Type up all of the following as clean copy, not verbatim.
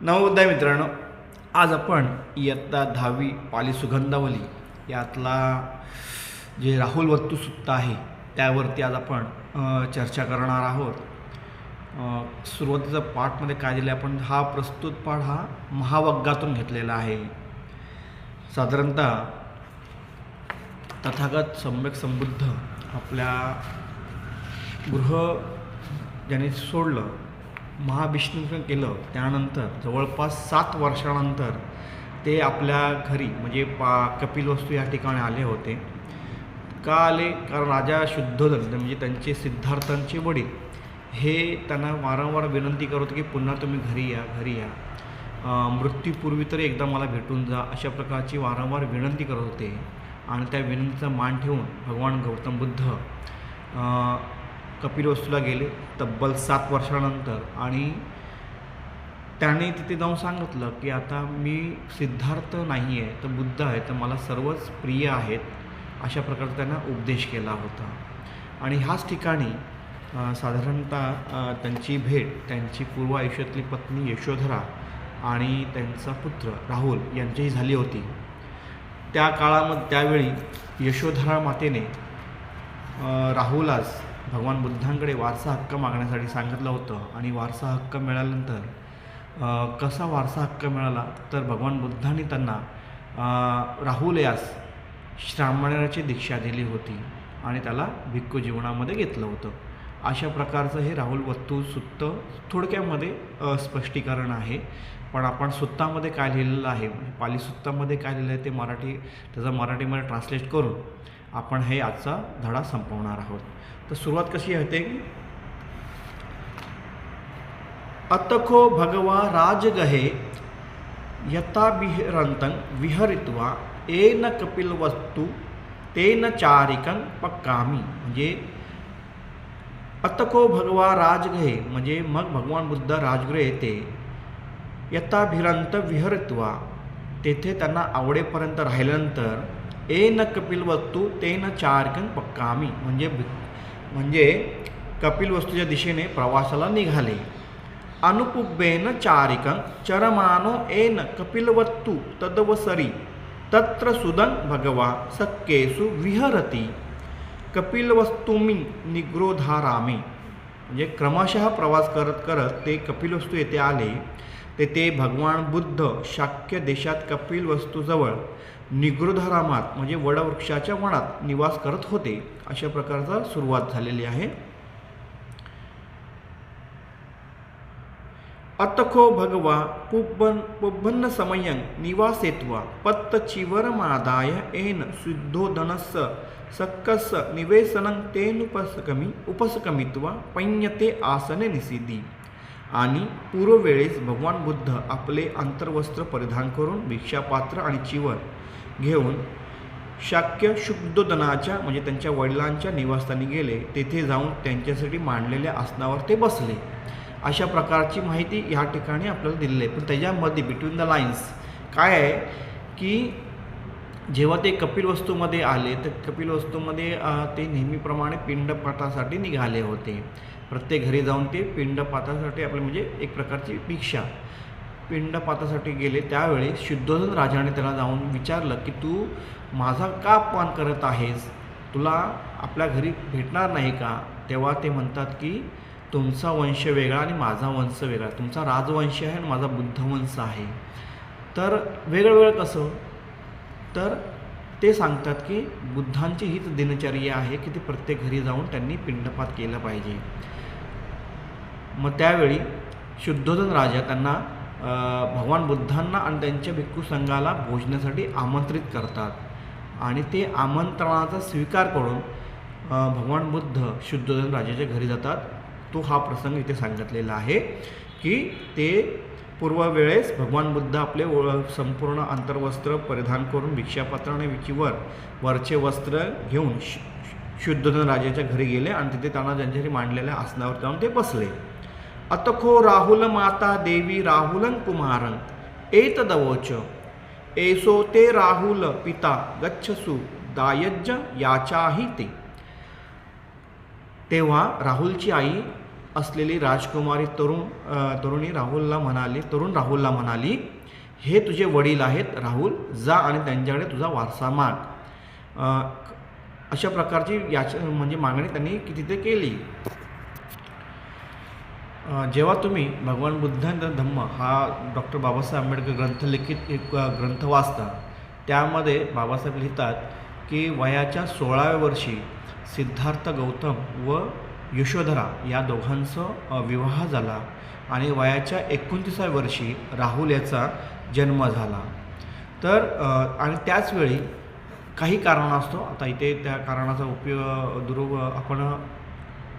नवोदय मित्रांनो, आज आपण इयत्ता 10वी पाली सुगंधावली यातला जे राहुल वस्तुसुत्त आहे त्यावरती आज आपण चर्चा करणार आहोत. सुरुवातीचा पाठमध्ये काय दिले आपण, हा प्रस्तुत पाठ हा महावग्गातून घेतलेला आहे. साधारणतः तथागत सम्यक संबुद्ध आपल्या गृह ज्याने सोडलं, महाविष्णूचं केलं, त्यानंतर जवळपास 7 वर्षानंतर ते आपल्या घरी म्हणजे कपिलवस्तू या ठिकाणी आले होते. का आले? कारण राजा शुद्धोधन म्हणजे त्यांचे सिद्धार्थांचे वडील हे त्यांना वारंवार विनंती करत होते की पुन्हा तुम्ही घरी या, घरी या, मृत्यूपूर्वी तरी एकदा मला भेटून जा, अशा प्रकारची वारंवार विनंती करत होते. आणि त्या विनंतीचा मान ठेवून भगवान गौतम बुद्ध कपिलवस्तूला गेले तब्बल 7 वर्षानंतर. आणि त्याने तिथे जाऊन सांगितलं की आता मी सिद्धार्थ नाही आहे तर बुद्ध आहे, तर मला सर्वच प्रिय आहेत, अशा प्रकारचा त्यांना उपदेश केला होता. आणि ह्याच ठिकाणी साधारणतः त्यांची भेट त्यांची पूर्व आयुष्यातली पत्नी यशोधरा आणि त्यांचा पुत्र राहुल यांचीही झाली होती. त्या काळामध्ये त्यावेळी यशोधरा मातेने राहुलास भगवान बुद्धांकडे वारसा हक्क मागण्यासाठी सांगितलं होतं. आणि वारसा हक्क मिळाल्यानंतर कसा वारसा हक्क मिळाला तर भगवान बुद्धांनी त्यांना राहुल यास श्रामणाची दीक्षा दिली होती आणि त्याला भिक्खू जीवनामध्ये घेतलं होतं. अशा प्रकारचं हे राहुल वस्तुसुत्त थोडक्यामध्ये स्पष्टीकरण आहे. पण आपण सुत्तामध्ये काय लिहिलेलं आहे, पाली सुत्तामध्ये काय लिहिलं आहे ते त्याचा मराठीमध्ये ट्रान्सलेट करून आपण हे आजचा धडा संपवणार आहोत. तर सुरुवात कशी होते, अतखो भगवा राजगहे यथा विहरंतं विहरित्वा येन कपिलवस्तू तेन चारिकं पक्कामी. म्हणजे अतको भगवा राजगहे म्हणजे मग भगवान बुद्ध राजगृह येते, यथाभिरंत विहरित्वा तेथे त्यांना आवडेपर्यंत राहिल्यानंतर, येन कपिलवस्तू तेन चारिकं पक्कामी म्हणजे कपिलवस्तूच्या दिशेने प्रवासाला निघाले. अनुपुब्बेन चारिकं चरमानो येन कपिलवस्तू तदवसरी तत्र सुदन भगवा सक्केसु विहरती कपिलवस्तुमी निग्रोधारामे. म्हणजे क्रमशः प्रवास करत करत ते कपिलवस्तू येथे आले. तेथे भगवान बुद्ध शाक्य देशात कपिलवस्तूजवळ निग्रोधारामात म्हणजे वडवृक्षाच्या वनात निवास करत होते. अशा प्रकारचा सुरुवात झालेली आहे. अतखो भगवा पुब्बन्न समयं निवासेत्वा पत्त चिवरमादाय येन शुद्धोदनस्य सक्कस्य निवेशनं उपसकमित्वा पैन्यते आसने निसिदी. आणि पूर्ववेळेस भगवान बुद्ध आपले अंतर्वस्त्र परिधान करून भिक्षापात्र आणि चिवर घेऊन शाक्य शुद्धोदनाच्या म्हणजे त्यांच्या वडिलांच्या निवासस्थानी गेले. तेथे जाऊन त्यांच्यासाठी मांडलेल्या आसनावर ते बसले. अशा प्रकारची माहिती या ठिकाणी आपल्याला दिलेली आहे. पण त्याच्यामध्ये बिटवीन द लाईन्स काय आहे की जेव्हा ते कपिलवस्तूमध्ये आले तर कपिलवस्तूमध्ये ते नेहमीप्रमाणे पिंडपाठासाठी निघाले होते. प्रत्येक घरी जाऊन ते पिंडपाठासाठी आपले म्हणजे एक प्रकारची भिक्षा पिंडपाठासाठी गेले. त्यावेळी शुद्धोधन राजाने त्याला जाऊन विचारलं की तू माझा का अपमान करत आहेस, तुला आपल्या घरी भेटणार नाही का? तेव्हा ते म्हणतात की तुमचा वंश वेगळा आणि माझा वंश वेगळा, तुमचा राजवंश आहे आणि माझा बुद्धवंश आहे, तर वेगळं कसं? तर ते सांगतात की बुद्धांची हीच दिनचर्या आहे की ते प्रत्येक घरी जाऊन त्यांनी पिंडपात केलं पाहिजे. मग त्यावेळी शुद्धोधन राजा त्यांना भगवान बुद्धांना आणि त्यांच्या भिक्खू संघाला भोजनासाठी आमंत्रित करतात. आणि ते आमंत्रणाचा स्वीकार करून भगवान बुद्ध शुद्धोधन राजाच्या घरी जातात. तो हा प्रसंग इथे सांगितलेला आहे की ते पूर्ववेळेस भगवान बुद्ध आपले संपूर्ण अंतर्वस्त्र परिधान करून भिक्षापात्र आणि विचीवर वरचे वस्त्र घेऊन शुद्धोधन राजाच्या घरी गेले आणि तिथे त्यांना ज्यांच्यासाठी मांडलेल्या आसनावर जाऊन ते बसले. अतखो राहुल माता देवी राहुलं कुमारं एतदवोच एसो ते राहुल पिता गच्छसु दायज्य याचाही ते. तेव्हा राहुलची आई असलेली राजकुमारी तरुण राहुलला म्हणाली, हे तुझे वडील आहेत राहुल, जा आणि त्यांच्याकडे तुझा वारसा माग. अशा प्रकारची म्हणजे मागणी त्यांनी तिथे केली. जेव्हा तुम्ही भगवान बुद्धांचा धम्म हा डॉक्टर बाबासाहेब आंबेडकर ग्रंथलिखित एक ग्रंथ वाचता, त्यामध्ये बाबासाहेब लिहितात की वयाच्या 16व्या वर्षी सिद्धार्थ गौतम व यशोधरा या दोघांचा विवाह झाला आणि वयाच्या 29व्या वर्षी राहुल याचा जन्म झाला. तर आणि त्याचवेळी काही कारणास्तव, आता इथे त्या कारणाचा उपयोग आपण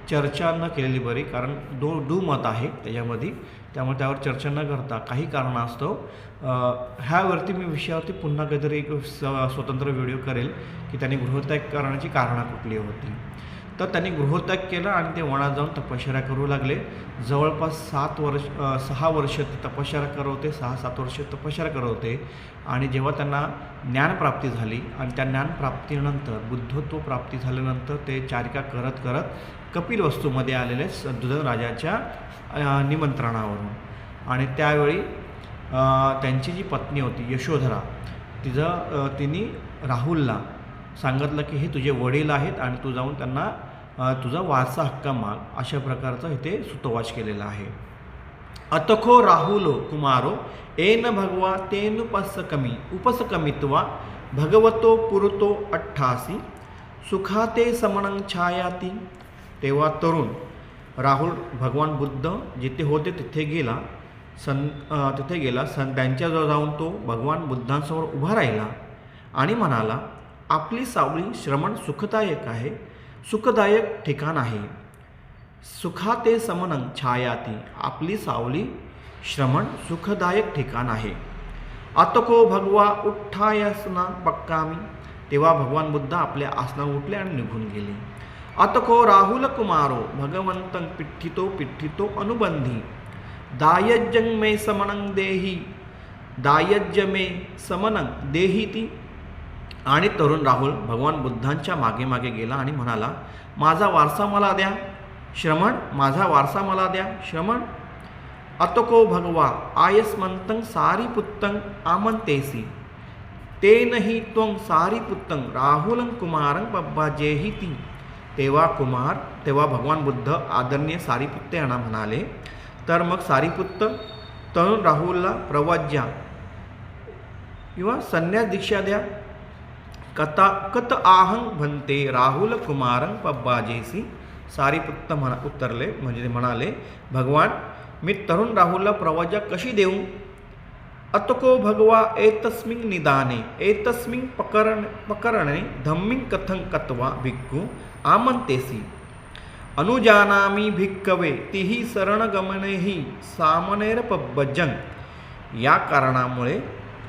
चर्चा न केलेली बरी, कारण दुमत आहे त्याच्यामध्ये, त्यामुळे त्यावर चर्चा न करता काही कारणास्तव ह्यावरती मी विषयावरती पुन्हा काहीतरी एक स्वतंत्र व्हिडिओ करेल की त्यांनी गृहत्याग करण्याची कारणं कुठली होती. तर त्यांनी गृहत्याग केला आणि ते वनात जाऊन तपश्चर्या करू लागले. जवळपास 6 वर्ष ते तपश्चर्या करत होते, 6-7 वर्ष तपश्चर्या करत होते. आणि जेव्हा त्यांना ज्ञानप्राप्ती झाली आणि त्या ज्ञानप्राप्तीनंतर बुद्धत्व प्राप्ती झाल्यानंतर ते चारिका करत करत कपिलवस्तूमध्ये आलेले दुधान राजाच्या निमंत्रणावरून. आणि त्यावेळी त्यांची जी पत्नी होती यशोधरा, तिने राहुलला सांगितलं की हे तुझे वडील आहेत आणि तू जाऊन त्यांना तुझा वारसा हक्क माग, अशा प्रकारचा इथे सुतोवाच केलेला आहे. अतखो राहुलो कुमारो येन भगवा उपसकमित्वा भगवतो पुरतो 88 सुखाते समनं छायाती. तेव्हा तरुण राहुल भगवान बुद्ध जिथे होते तिथे गेला. त्यांच्याजवळ जाऊन तो भगवान बुद्धांसमोर उभा राहिला आणि म्हणाला, आपली सावली श्रमण सुखदायक आहे, सुखदायक ठिकाण आहे. सुखाते समनं छायाती, आपली सावली श्रमण सुखदायक ठिकाण आहे. अतको भगवा उठ्ठायसना पक्कामी. तेव्हा भगवान बुद्ध आपल्या आसनावर उठले आणि निघून गेले. अतको राहुल कुमारो भगवंतं पिठ्ठितो अनुबंधी दायज्यं मे समनं देही दायज्य मे समनं देहीती. आणि तरुण राहुल भगवान बुद्धांच्या मागे मागे गेला आणि म्हणाला, माझा वारसा मला द्या श्रमण, माझा वारसा मला द्या श्रमण. अतको भगवा आयस्मंतं सारीपुत्तं आमंतेसी तेनहि त्वं सारीपुत्तं राहुलं कुमारं पब्बाजेहिती. तेव्हा भगवान बुद्ध आदरणीय सारीपुत्त यांना म्हणाले, तर मग सारीपुत्त तरुण राहुलला प्रवज्या किंवा संन्यास दीक्षा द्या. कत आहं भन्ते राहुल कुमारं पब्बाजेसी. सारीपुत्त उत्तरले, म्हणजे म्हणाले, भगवान मी तरुण राहुलला प्रवज्या कशी देऊ. अतको भगवा एतस्मिन् निदाने एतस्मिन् पकरणे धम्मिं कथं कत्वा भिक्खू आमंतेसी. अनुजानामी भिक्कवे तिही शरणगमनेहि सामनेर पब्बजं. या कारणामुळे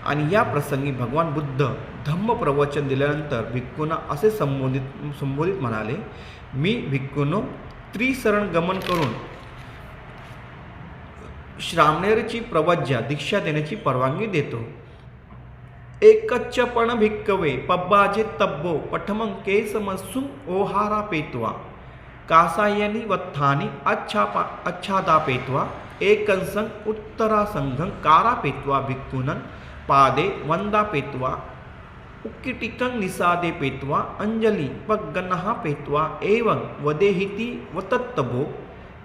आणि या प्रसंगी भगवान बुद्ध धम्म प्रवचन दिल्यानंतर भिक्खूंना असे संबोधित म्हणाले, मी भिक्खूंनो त्रिशरण गमन करून श्रामणेरची प्रवज्या दीक्षा देण्याची परवानगी देतो. एकच्च पण भिक्कवे पब्बाजे तब्बो पठमं केसमस्सुं ओहारा पेत्वा कासायनी वत्थानी अच्छादापेत्वा एकंसं उत्तरासंघं कारापेत्वा भिक्खूनं पादे वंदापेत्वा उक्किटिकं निसादे पेत्वा अंजलि पग्गन्नः पेत्वा एवं वदेहिति वतत्तभो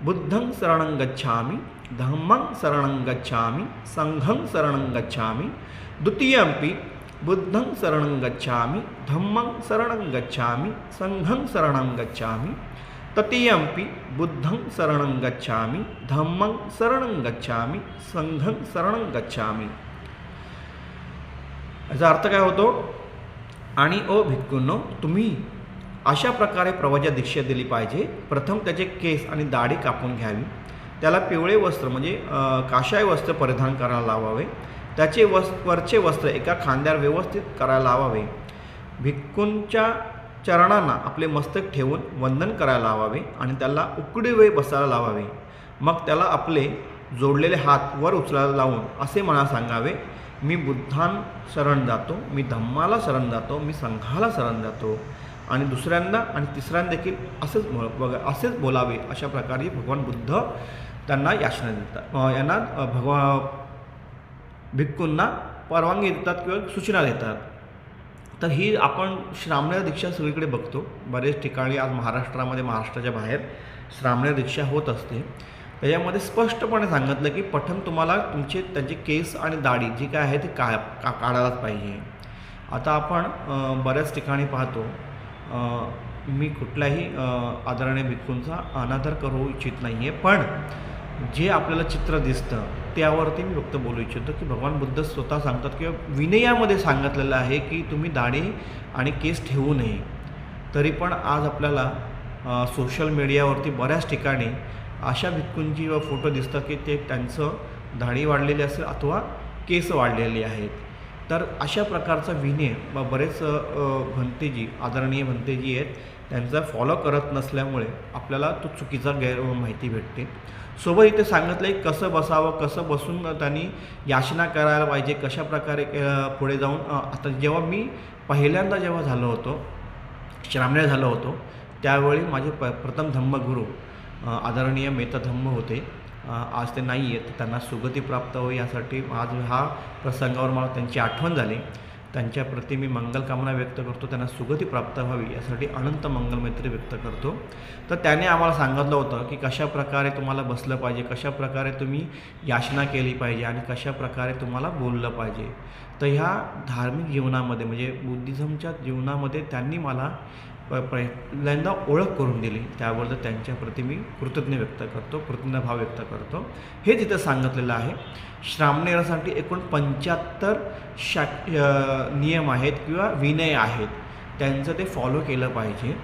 बुद्धं शरणं गच्छामि धम्मं शरणं गच्छामि संघं शरणं गच्छामि द्वितीयंपि बुद्धं शरणं गच्छामि धम्मं शरणं गच्छामि संघं शरणं गच्छामि तृतीयंपि बुद्धं शरणं गच्छामि धम्मं शरणं गच्छामि संघं शरणं गच्छामि. याचा अर्थ काय होतो, आणि ओ भिक्खूंनो तुम्ही अशा प्रकारे प्रवज्या दीक्षा दिली पाहिजे. प्रथम त्याचे केस आणि दाढी कापून घ्यावी, त्याला पिवळे वस्त्र म्हणजे काशाय वस्त्र परिधान करायला लावावे, त्याचे वरचे वस्त्र एका खांद्यावर व्यवस्थित करायला लावावे, भिक्खूंच्या चरणांना आपले मस्तक ठेवून वंदन करायला लावावे आणि त्याला उकडी वेळ बसायला लावावे. मग त्याला आपले जोडलेले हात वर उचलायला लावून असे म्हणा सांगावे, मी बुद्धां शरण जातो, मी धम्माला शरण जातो, मी संघाला शरण जातो. आणि दुसऱ्यांदा आणि तिसऱ्यांदा देखील असेच बोलावे अशा प्रकारे भगवान बुद्ध त्यांना याचना देतात, यांना भिक्खूंना परवानगी देतात किंवा सूचना देतात. तर ही आपण श्रामणेर दीक्षा सगळीकडे बघतो. बरेच ठिकाणी आज महाराष्ट्रामध्ये, महाराष्ट्राच्या बाहेर श्रामणेर दीक्षा होत असते. त्याच्यामध्ये स्पष्टपणे सांगितलं की तुम्हाला त्यांचे केस आणि दाढी जी काय आहे ते काढायलाच पाहिजे. आता आपण बऱ्याच ठिकाणी पाहतो, मी कुठल्याही आदरणीय भिक्खूंचा अनादर करू इच्छित नाही आहे, पण जे आपल्याला चित्र दिसतं त्यावरती मी फक्त बोलू इच्छितो की भगवान बुद्ध स्वतः सांगतात किंवा विनयामध्ये सांगितलेलं आहे की तुम्ही दाढी आणि केस ठेवू नये. तरी पण आज आपल्याला सोशल मीडियावरती बऱ्याच ठिकाणी अशा भिक्खूंची फोटो दिसतात की ते त्यांचं दाढी वाढलेली असेल अथवा केस वाढलेली आहेत. तर अशा प्रकारचा विनय बरेच भंतेजी, आदरणीय भंतेजी आहेत, त्यांचा फॉलो करत नसल्यामुळे आपल्याला तो चुकीचा माहिती भेटते. सोबत इथे सांगितलं आहे कसं बसावं, कसं बसून त्यांनी याचना करायला पाहिजे, कशा प्रकारे पुढे जाऊन. आता जेव्हा मी पहिल्यांदा झालो होतो, श्रामणेर झालो होतो, त्यावेळी माझे प्रथम धम्मगुरू आदरणीय मेहता धम्म होते. आज ते नाही आहेत, त्यांना सुगती प्राप्त हो यासाठी आज हा प्रसंगावर मला त्यांची आठवण झाली. त्यांच्याप्रती मी मंगलकामना व्यक्त करतो, त्यांना सुगती प्राप्त व्हावी यासाठी अनंत मंगलमैत्री व्यक्त करतो. तर त्याने आम्हाला सांगितलं होतं की कशाप्रकारे तुम्हाला बसलं पाहिजे, कशाप्रकारे तुम्ही याचना केली पाहिजे आणि कशाप्रकारे तुम्हाला बोललं पाहिजे. तर ह्या धार्मिक जीवनामध्ये म्हणजे बुद्धिझमच्या जीवनामध्ये त्यांनी मला पहिल्यांदा ओळख करून दिली. त्याबद्दल त्यांच्याप्रती मी कृतज्ञ व्यक्त करतो, कृतज्ञभाव व्यक्त करतो. हे तिथं सांगितलेलं आहे. श्रामणेरासाठी एकूण 75 नियम आहेत किंवा विनय आहेत, त्यांचं ते फॉलो केलं पाहिजे,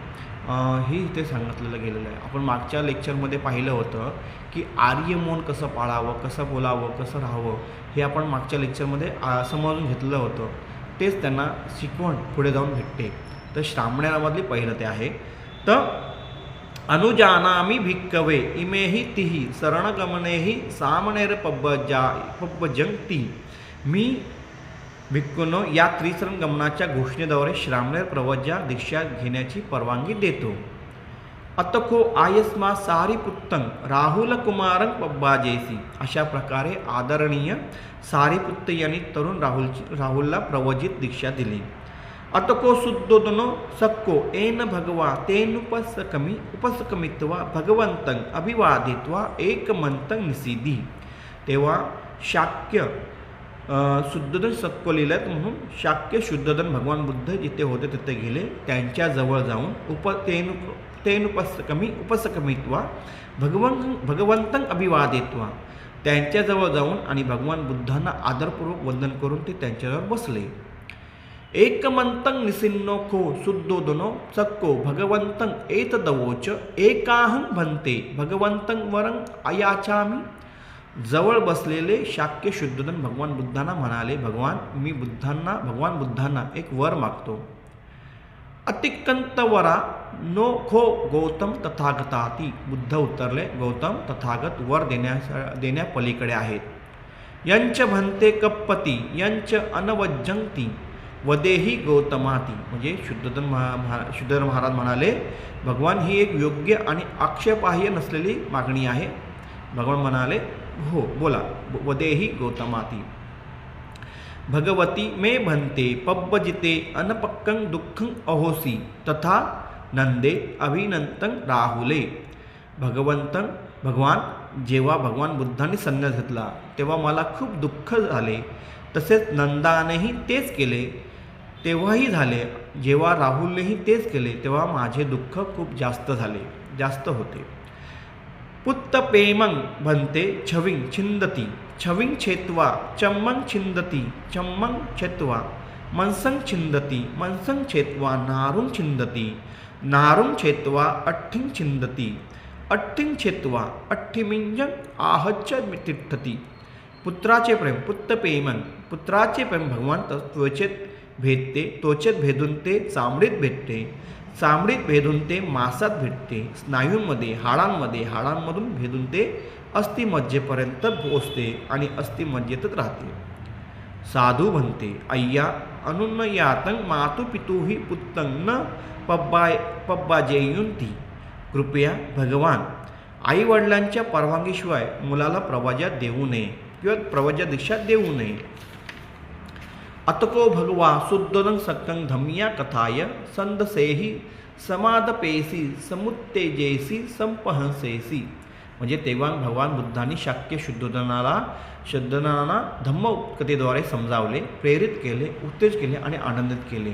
हे इथे सांगितलेलं गेलेलं आहे. आपण मागच्या लेक्चरमध्ये पाहिलं होतं की आर्य मौन कसं पाळावं, कसं बोलावं, कसं राहावं हे आपण मागच्या लेक्चरमध्ये समजून घेतलं होतं. तेच त्यांना शिकवण पुढे जाऊन भेटते. तर श्रामणेरामधली पहिलं ते आहे. तर अनुजानामी भिक्कवे इमेहि तिहि शरणगमनेहि सामणेर पब्बजंती. मी भिक्खूंनो या त्रिशरण गमनाच्या घोषणेद्वारे श्रामणेर प्रवज्या दीक्षा घेण्याची परवानगी देतो. अतको आयस्मा सारीपुत्तं राहुल कुमारं पब्बाजेसी. अशा प्रकारे आदरणीय सारीपुत्त यांनी तरुण राहुलला प्रवजित दीक्षा दिली. अतको शुद्धोदनो सक्को एन भगवा उपसकमित्वा भगवंतं अभिवादित्वा एकमंतं निषिधी. तेव्हा शाक्य शुद्धोदन सक्को लिहिलं म्हणून शाक्य शुद्धोदन भगवान बुद्ध जिथे होते तिथे गेले, त्यांच्याजवळ जाऊन उपसकमित्वा भगवंतं अभिवादित्वा, त्यांच्याजवळ जाऊन आणि भगवान बुद्धांना आदरपूर्वक वंदन करून ते त्यांच्याजवळ बसले. एकमंतं निसिन्नोखो शुद्धोदनो सक्को भगवंतं एतदवोच एकाहं भन्ते भगवंतं वरं अयाचामी. जवळ बसलेले शाक्य शुद्धोदन भगवान बुद्धांना म्हणाले, भगवान बुद्धांना एक वर मागतो. अतिक्कंतवरा नो खो गौतम तथागताती. बुद्ध उत्तरले, गौतम तथागत वर देण्यापलीकडे आहेत. यंच भन्ते कप्पती यंच अनवज्जंती वदेही गौतमाती. म्हणजे शुद्धोदन महाराज म्हणाले, भगवान ही एक योग्य आणि आक्षेपार्ह नसलेली मागणी आहे. भगवान म्हणाले, हो बोला. वदेही गौतमाती. भगवती मे भन्ते पब्बजिते अनपक्कं दुःखं अहोसी तथा नंदे अभिनंतं राहुले. भगवान जेव्हा भगवान बुद्धांनी संन्यास घेतला तेव्हा मला खूप दुःख झाले, तसेच नंदानेही तेच केले तेव्हाही झाले. जेव्हा राहुलनेही तेच केले तेव्हा माझे दुःख खूप जास्त होते. पुत्तपेमं भन्ते छविं छिंदती छविं छेत्वा चम्मं छिंदती चम्मं छेत्वा मनसं छिंदती मनसं छेत्वा नारुं छिंदती नारुं छेत्वा अट्ठिं छिंदती अट्ठिं छेत्वा अट्ठिमिंजं आहच्य तिष्ठती. पुत्राचे प्रेम पुत्तपेमन, पुत्राचे प्रेम भगवान त्वचेत भेटते, त्वचेत भेदून ते चामडीत भेटते, चामडीत भेदून ते मांसात भेटते, स्नायूंमध्ये हाडांमध्ये, हाडांमधून भेदून ते अस्थिमज्जेपर्यंत पोचते आणि अस्थिमज्जेतच राहते. साधू म्हणते, अय्या अनुन्नयातं मातु पितुहि पुत्तं न पब्बाजेयुंती. कृपया भगवान, आई वडिलांच्या परवानगीशिवाय मुलाला प्रवज्या देऊ नये किंवा प्रवज्या दीक्षा देऊ नये. अतको भगवा शुद्धोदन सक्कं धम्या कथाय संदसेही समादपेसी समुत्तेजेसी संपहंसेसी. म्हणजे तेव्हा भगवान बुद्धांनी शाक्य शुद्धोधनाला धम्म कथेद्वारे समजावले, प्रेरित केले, उत्तेज केले आणि आनंदित केले.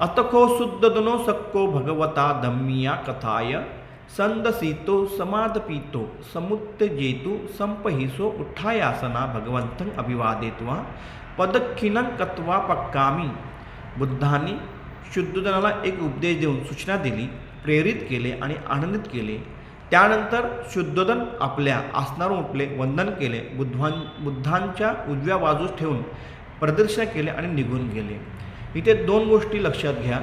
अतको शुद्धोदनो सक्को भगवता धम्मिया कथाय संदसीतो समादपीतो समुत्तेजेतु संपहिसो उत्थायासना भगवंतं अभिवादित्वा पदखिनं कत्वा पक्कामी. बुद्धांनी शुद्धोधनाला एक उपदेश देऊन सूचना दिली, प्रेरित केले आणि आनंदित केले. त्यानंतर शुद्धोधन आपल्या आसनावर उठले, वंदन केले, बुद्धांच्या उजव्या बाजूस ठेवून प्रदक्षिणा केले आणि निघून गेले. इथे दोन गोष्टी लक्षात घ्या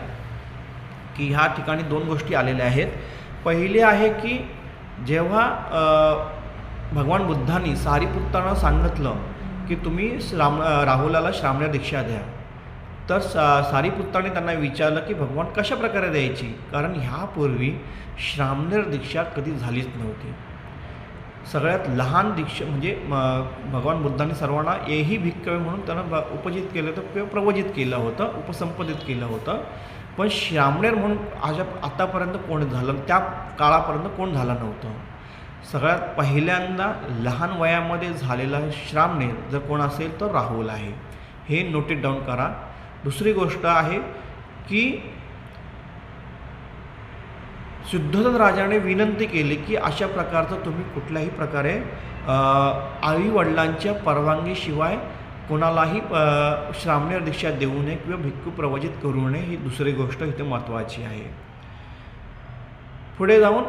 की ह्या ठिकाणी दोन गोष्टी आलेल्या आहेत. पहिली आहे की जेव्हा भगवान बुद्धांनी सारीपुत्रांना सांगितलं की तुम्ही राहुलाला श्रामण्य दीक्षा द्या, तर सारीपुत्रांनी त्यांना विचारलं की भगवान कशा प्रकारे द्यायची, कारण ह्यापूर्वी श्रामण्य दीक्षा कधी झालीच नव्हती. सगळ्यात लहान दीक्षा म्हणजे भगवान बुद्धांनी सर्वांना येही भिक्खवे म्हणून त्यांना उपजित केलं होतं किंवा प्रवजित केलं होतं, उपसंपदित केलं होतं. पण श्रामणेर म्हणून आतापर्यंत कोण झालं, त्या काळापर्यंत कोण झालं नव्हतं. सगळ्यात पहिल्यांदा लहान वयामध्ये झालेला श्रामणेर जर कोण असेल तर राहुल आहे, हे नोटेड डाऊन करा. दुसरी गोष्ट आहे की शुद्धोधन राजाने विनंती केली की अशा प्रकारचं तुम्ही कुठल्याही प्रकारे आई वडिलांच्या परवानगीशिवाय कोणालाही श्रामण्य दीक्षा देऊ नये किंवा भिक्खू प्रवचित करू नये. ही दुसरी गोष्ट इथे महत्त्वाची आहे. पुढे जाऊन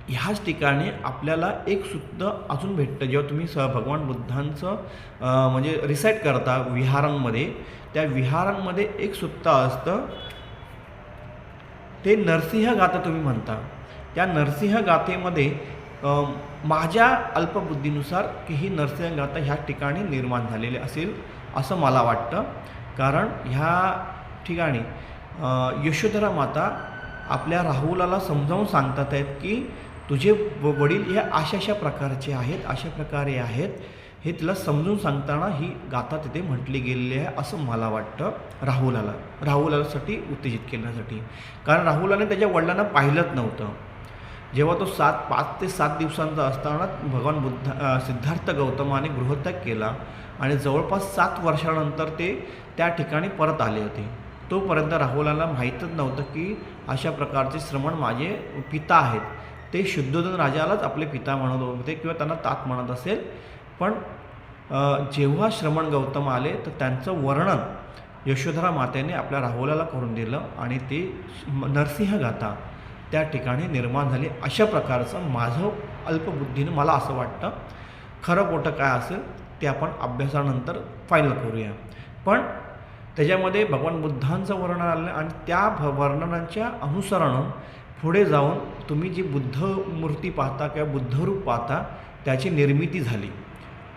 ह्याच ठिकाणी आपल्याला एक सूत्र अजून भेटतं. जेव्हा तुम्ही भगवान बुद्धांचं म्हणजे रिसाईट करता विहारांमध्ये, त्या विहारांमध्ये एक सूत्र असतं, ते नरसिंह गाथा तुम्ही म्हणता. त्या नरसिंह गाथेमध्ये माझ्या अल्पबुद्धीनुसार की ही नरसिंह गाथा ह्या ठिकाणी निर्माण झालेली असेल असं मला वाटतं. कारण ह्या ठिकाणी यशोधरा माता आपल्या राहुलाला समजावून सांगतात आहेत की तुझे वडील हे अशा प्रकारचे आहेत, अशा प्रकारे आहेत, हे तिला समजून सांगताना ही गाथा तिथे म्हटली गेलेली आहे असं मला वाटतं. राहुलासाठी उत्तेजित करण्यासाठी. कारण राहुलाने त्याच्या वडिलांना पाहिलंच नव्हतं. जेव्हा तो 5 ते 7 दिवसांचा असताना भगवान सिद्धार्थ गौतमाने गृहत्याग केला आणि जवळपास 7 वर्षानंतर ते त्या ठिकाणी परत आले होते. तोपर्यंत राहुलाला माहीतच नव्हतं की अशा प्रकारचे श्रमण माझे पिता आहेत. ते शुद्धोधन राजालाच आपले पिता म्हणत होते किंवा त्यांना तात म्हणत असेल. पण जेव्हा श्रमण गौतम आले तर त्यांचं वर्णन यशोधरा मातेने आपल्या राहुलाला करून दिलं आणि ते नरसिंह गाथा त्या ठिकाणी निर्माण झाली. अशा प्रकारचं माझं अल्पबुद्धीनं मला असं वाटतं. खरं खोटं काय असेल ते आपण अभ्यासानंतर फायनल करूया. पण त्याच्यामध्ये भगवान बुद्धांचं वर्णन आलं आणि त्या वर्णनाच्या अनुसरण पुढे जाऊन तुम्ही जी बुद्ध मूर्ती पाहता किंवा बुद्धरूप पाहता त्याची निर्मिती झाली.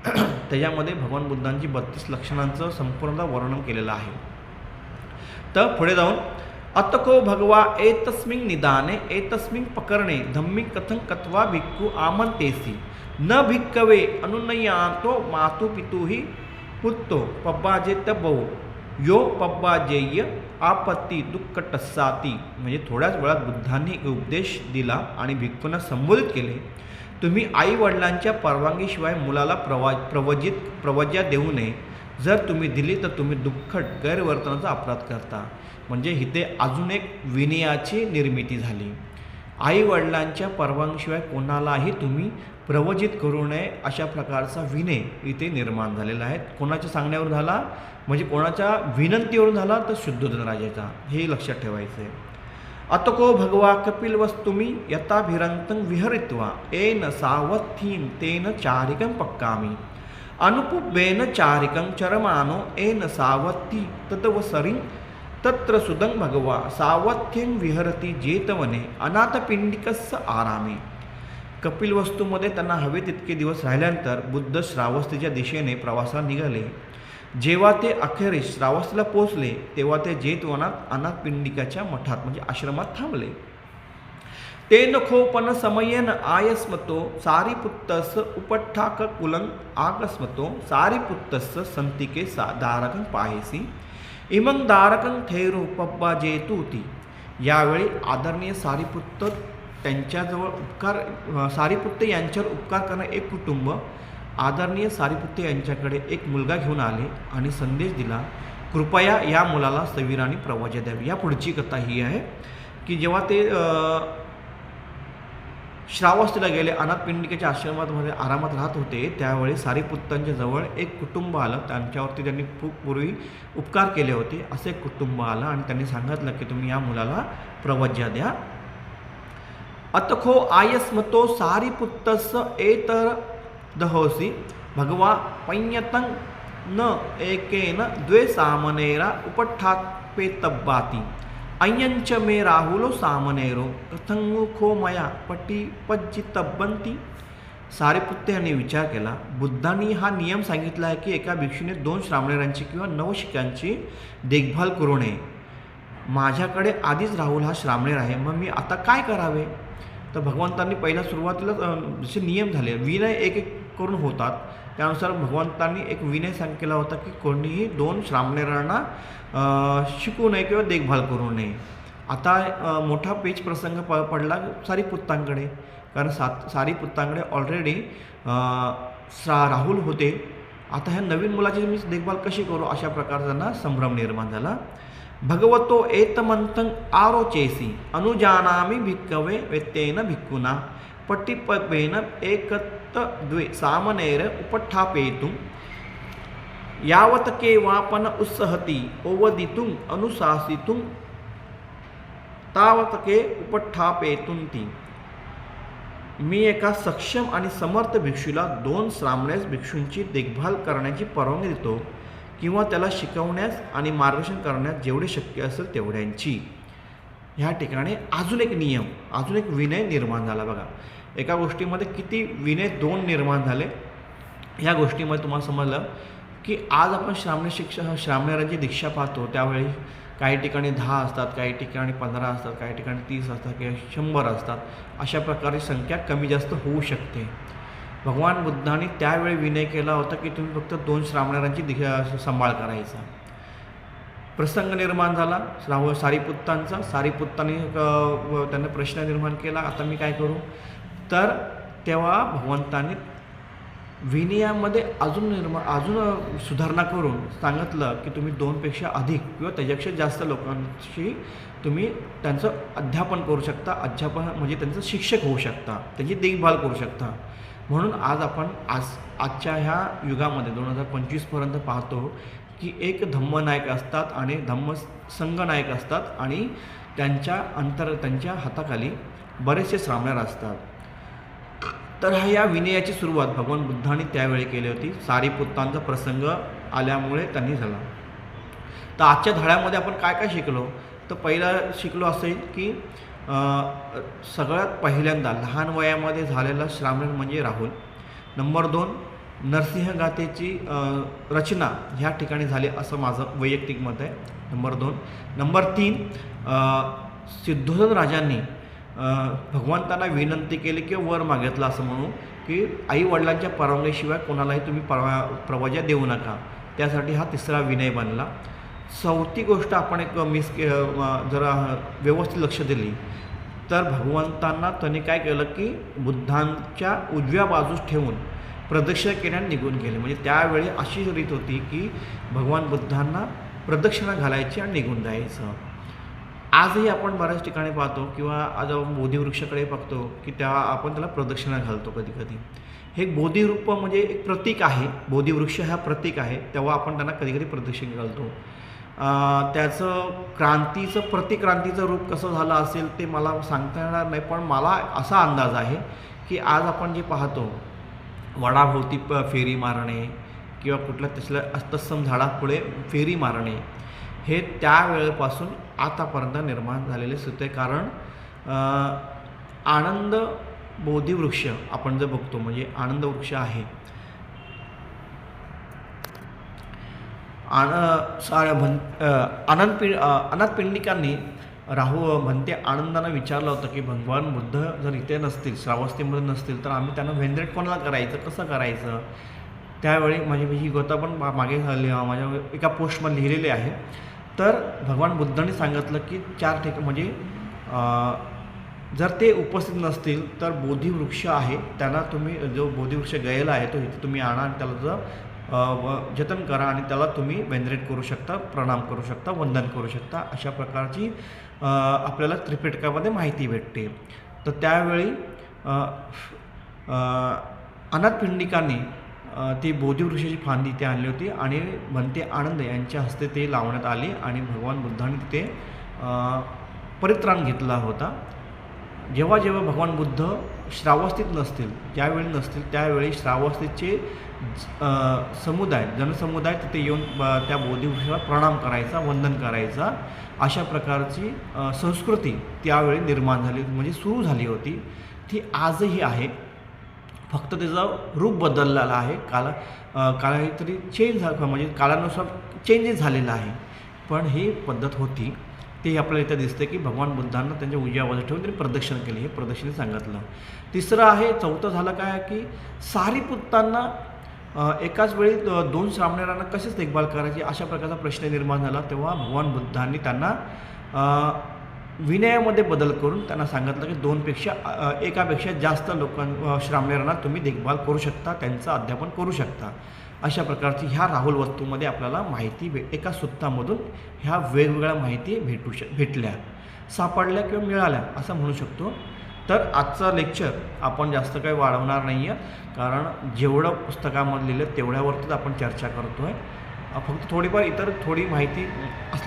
त्याच्यामध्ये भगवान बुद्धांची 32 लक्षणांचं संपूर्ण वर्णन केलेलं आहे. तर पुढे जाऊन अतको भगवा एतस्मिन् निदाने एतस्मिन् प्रकरणे धम्मी कथं कत्वा भिक्खू आमंतेसी न भिक्खवे अनुनयातो मातु पितुहि पुत्तो पब्बाजेतबो यो पब्बाजेय आपत्ती दुःखटस्साती. म्हणजे थोड्याच वेळात बुद्धांनी उपदेश दिला आणि भिक्खूंना संबोधित केले, तुम्ही आई वडिलांच्या परवानगीशिवाय मुलाला प्रवज्या देऊ नये. जर तुम्ही दिली तर तुम्ही दुःखट गैरवर्तनाचा अपराध करता. म्हणजे इथे अजून एक विनयाची निर्मिती झाली. आई वडिलांच्या परवानगीशिवाय कोणालाही तुम्ही प्रवजित करू नये अशा प्रकारचा विनय इथे निर्माण झालेला आहे. कोणाच्या सांगण्यावर झाला म्हणजे कोणाच्या विनंतीवरून झाला तर शुद्धोधन राजाचा. हे लक्षात ठेवायचं आहे. अतको भगवा कपिलवस्तुमी यथाभिरंतं विहरित्वा येन सावत्थीं तेन चारिकं पक्कामी अनुपुब्बेन चारिकं चरमानो येन सावत्थी तदवसरिं तत्र सुदं भगवा सावथ्यं विहरति जेतवने अनाथपिंडिकस्य आरामे. कपिलवस्तूमध्ये त्यांना हवे तितके दिवस राहिल्यानंतर बुद्ध श्रावस्तीच्या दिशेने प्रवासाला निघाले. जेव्हा ते अखेरीस श्रावस्तीला पोहोचले तेव्हा ते जेतवनात अनाथपिंडिकाच्या मठात म्हणजे आश्रमात थांबले. तेन खोपन समयेन आयस्मतो सारिपुत्तस उपठाक कुलं आकस्मतो सारिपुत्तस संतिके दारकं पायसी इमं दारकं थेरू पब्बा जेतूती. यावेळी आदरणीय सारिपुत्त त्यांच्याजवळ सारिपुत्त यांच्यावर उपकार करणारे एक कुटुंब आदरणीय सारिपुत्त यांच्याकडे एक मुलगा घेऊन आले आणि संदेश दिला, कृपया या मुलाला सविरानी प्रवजा द्यावी. या पुढची कथा ही आहे की जेव्हा ते श्रावस्तीला गेले, अनाथपिंडिकेच्या आश्रमामध्ये आरामात राहत होते, त्यावेळी सारिपुत्तांच्या जवळ एक कुटुंब आलं. त्यांच्यावरती त्यांनी खूप पूर्वी उपकार केले होते. असे एक कुटुंब आलं आणि त्यांनी सांगितलं की तुम्ही या मुलाला प्रवज्या द्या. अतखो आयस्मतो सारिपुत्तस एतर दहोसी भगवा पैयतं न एकेन द्वे सामनेरा उपठापेतब्बाती अय्यंच मे राहुलो सामनेरो कथंगुखो मया पट्टीपज्जितब्बंती. सारिपुत्त यांनी विचार केला, बुद्धांनी हा नियम सांगितला आहे की एका भिक्षूने 2 श्रामणेरांची किंवा नवशिकांची देखभाल करू नये. माझ्याकडे आधीच राहुल हा श्रामणेर आहे, मग मी आता काय करावे. तर भगवंतांनी पहिल्या सुरुवातीला जसे नियम झाले विनय एक एक करून होतात, त्यानुसार भगवंतांनी एक विनय केला होता की कोणीही 2 श्रामणेरांना शिकू नये किंवा देखभाल करू नये. आता मोठा पेच प्रसंग पडला सारिपुत्तांकडे, कारण सारिपुत्तांकडे ऑलरेडी राहुल होते. आता ह्या नवीन मुलाची मी देखभाल कशी करू, अशा प्रकारचा त्यांना संभ्रम निर्माण झाला. भगवतो एतमंतं आरोचेसी अनुजानामि भिक्कवे व्यत्येन भिक्खुना पट्टिपपेन एकत द्वे सामनेर उपठापेतुं यावत केवापन उत्सहती ओवदितुं अनुशासितुं तावत के उपठापेतुंती. मी एका सक्षम आणि समर्थ भिक्षूला 2 श्रामणेर भिक्षूंची देखभाल करण्याची परवानगी देतो किंवा त्याला शिकवण्यास आणि मार्गदर्शन करण्यास जेवढे शक्य असेल तेवढ्यांची. ह्या ठिकाणी अजून एक नियम, अजून एक विनय निर्माण झाला. बघा, एका गोष्टीमध्ये किती विनय 2 निर्माण झाले. ह्या गोष्टीमध्ये तुम्हाला समजलं की आज आपण श्रामणेरांची दीक्षा पाहतो, त्यावेळी काही ठिकाणी 10 असतात, काही ठिकाणी 15 असतात, काही ठिकाणी 30 असतात किंवा 100 असतात. अशा प्रकारे संख्या कमी जास्त होऊ शकते. भगवान बुद्धांनी त्यावेळी विनय केला होता की तुम्ही फक्त 2 श्रामणेरांची सांभाळ करायचा. प्रसंग निर्माण झाला सारिपुत्तांचा. सारिपुत्तांनी त्यांना प्रश्न निर्माण केला, आता मी काय करू. तर तेव्हा भगवंतांनी विनयामध्ये अजून सुधारणा करून सांगितलं की तुम्ही 2 पेक्षा अधिक किंवा त्याच्यापेक्षा जास्त लोकांशी तुम्ही त्यांचं अध्यापन करू शकता. अध्यापन म्हणजे त्यांचं शिक्षक होऊ शकता, त्यांची देखभाल करू शकता. म्हणून आज आपण आजच्या ह्या युगामध्ये 2025पर्यंत पाहतो की एक धम्मनायक असतात आणि धम्मसंघनायक असतात आणि त्यांच्या हाताखाली बरेचसे श्रामणेर असतात. तर या विनयाची सुरुवात भगवान बुद्धांनी त्यावेळी केली होती. सारिपुत्तांचा प्रसंग आल्यामुळे त्यांनी झाला. तर आजच्या धड्यामध्ये आपण काय काय शिकलो, तर पहिला शिकलो असेल की सगळ्यात पहिल्यांदा लहान वयामध्ये झालेला श्रामणेर म्हणजे राहुल. नंबर 2, नरसिंहगाथेची रचना ह्या ठिकाणी झाली असं माझं वैयक्तिक मत आहे. नंबर 2. नंबर 3, सिद्धोधन राजांनी भगवंतांना विनंती केली किंवा वर मागितला असं म्हणू की आई वडिलांच्या परवानगीशिवाय कोणालाही तुम्ही प्रवजा देऊ नका. त्यासाठी हा 3रा विनय बनला. 4थी गोष्ट आपण एक जरा व्यवस्थित लक्ष दिली तर भगवंतांना त्यांनी काय केलं की बुद्धांच्या उजव्या बाजूस ठेवून प्रदक्षिणा केल्याने निघून गेले. म्हणजे त्यावेळी अशी रीत होती की भगवान बुद्धांना प्रदक्षिणा घालायची आणि निघून जायचं. आजही आपण बऱ्याच ठिकाणी पाहतो किंवा आज आपण बोधिवृक्षाकडे बघतो की तेव्हा आपण त्याला प्रदक्षिणा घालतो कधी कधी. हे बोधिरूप म्हणजे एक प्रतीक आहे. बोधिवृक्ष हा प्रतीक आहे, तेव्हा आपण त्यांना कधी कधी प्रदक्षिणा घालतो. त्याचं प्रतिक्रांतीचं रूप कसं झालं असेल ते मला सांगता येणार नाही, पण मला असा अंदाज आहे की आज आपण जे पाहतो वडाभोवती फेरी मारणे किंवा कुठल्या तसल्या तत्सम झाडापुढे फेरी मारणे, हे त्यावेळेपासून आतापर्यंत निर्माण झालेले सुद्धा. कारण आनंद बोधिवृक्ष आपण जर बघतो म्हणजे आनंद वृक्ष आहे, अनाथ पिंडिकांनी म्हणते आनंदानं विचारलं होतं की भगवान बुद्ध जर इथे नसतील, श्रावस्तीमध्ये नसतील, तर आम्ही त्यांना व्हेनरेट कोणाला करायचं, कसं करायचं. त्यावेळी माझी ही गोष्ट पण मागे माझ्या एका पोस्टमध्ये लिहिलेली आहे. तर भगवान बुद्धांनी सांगितलं की 4 ठिकाण म्हणजे जर ते उपस्थित नसतील तर बोधिवृक्ष आहे, त्यांना तुम्ही जो बोधिवृक्ष गळेला आहे तो इथे तुम्ही आणा आणि त्याला जतन करा आणि त्याला तुम्ही वेंद्रेट करू शकता, प्रणाम करू शकता, वंदन करू शकता. अशा प्रकारची आपल्याला त्रिपिटकामध्ये माहिती भेटते. तर त्यावेळी अनाथ पिंडिकांनी ती बोधिवृक्षाची फांदी ते आणली होती आणि भंते आनंद यांच्या हस्ते ते लावण्यात आली आणि भगवान बुद्धांनी तिथे परित्राण घेतला होता. जेव्हा जेव्हा भगवान बुद्ध श्रावस्तीत नसतील, ज्यावेळी नसतील त्यावेळी श्रावस्तीचे जनसमुदाय तिथे येऊन त्या बोधिवृक्षाला प्रणाम करायचा, वंदन करायचा. अशा प्रकारची संस्कृती त्यावेळी निर्माण झाली, म्हणजे सुरू झाली होती. ती आजही आहे, फक्त त्याचं रूप बदललेलं आहे. काहीतरी चेंज झालं, म्हणजे काळानुसार चेंजेस झालेला आहे. पण ही पद्धत होती ते आपल्याला इथं दिसते की भगवान बुद्धांना त्यांच्या उजव्या बाजूला ठेवून त्यांनी प्रदक्षिण केली, हे प्रदक्षिणे सांगितलं. तिसरं आहे, चौथं झालं काय की सारीपुत्तांना एकाच वेळी 2 श्रामणेरांना कशीच देखभाल करायची, अशा प्रकारचा प्रश्न निर्माण झाला. तेव्हा भगवान बुद्धांनी त्यांना विनयामध्ये बदल करून त्यांना सांगितलं की 2पेक्षा एकापेक्षा जास्त श्रामणेरांना तुम्ही देखभाल करू शकता, त्यांचं अध्यापन करू शकता. अशा प्रकारची ह्या राहुल वस्तूमध्ये आपल्याला माहिती एका सुत्तामधून ह्या वेगवेगळ्या माहिती भेटल्या, सापडल्या किंवा मिळाल्या असं म्हणू शकतो. तर आजचं लेक्चर आपण जास्त काही वाढवणार नाही आहे, कारण जेवढं पुस्तकामध्ये लिहिलं तेवढ्यावरतीच आपण चर्चा करतो आहे. फक्त थोडीफार इतर थोडी माहिती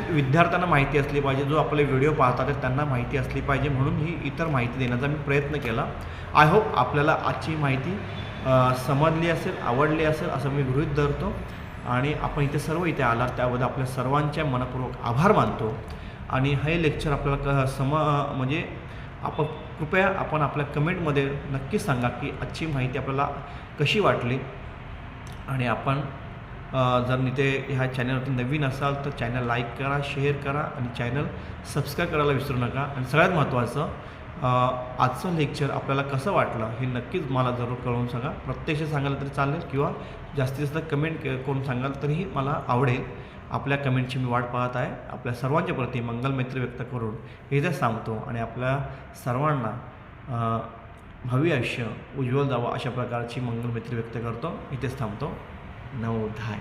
विद्यार्थ्यांना माहिती असली पाहिजे, जो आपले व्हिडिओ पाहतात त्यांना माहिती असली पाहिजे, म्हणून ही इतर माहिती देण्याचा मी प्रयत्न केला. आय होप आपल्याला आजची माहिती समजली असेल, आवडली असेल असं मी गृहीत धरतो. आणि आपण इथे सर्व इथे आलात त्याबद्दल आपल्या सर्वांच्या मनपूर्वक आभार मानतो. आणि हे लेक्चर आपल्याला म्हणजे कृपया आपण आपल्या कमेंटमध्ये नक्की सांगा की आजची माहिती आपल्याला कशी वाटली. आणि आपण जर इथे ह्या चॅनलवरती नवीन असाल तर चॅनल लाईक करा, शेअर करा आणि चॅनल सबस्क्राईब करायला विसरू नका. आणि सगळ्यात महत्त्वाचं, आजचं लेक्चर आपल्याला कसं वाटलं हे नक्कीच मला जरूर कळवून सांगा. प्रत्यक्ष सांगायला तरी चालेल किंवा जास्तीत जास्त कमेंट करून सांगाल तरीही मला आवडेल. आपल्या कमेंटची मी वाट पाहत आहे. आपल्या सर्वांच्या प्रती मंगलमैत्री व्यक्त करून इथेच थांबतो आणि आपल्या सर्वांना भावी आयुष्य उज्ज्वल जावं अशा प्रकारची मंगलमैत्री व्यक्त करतो. इथेच थांबतो. नवोधाय.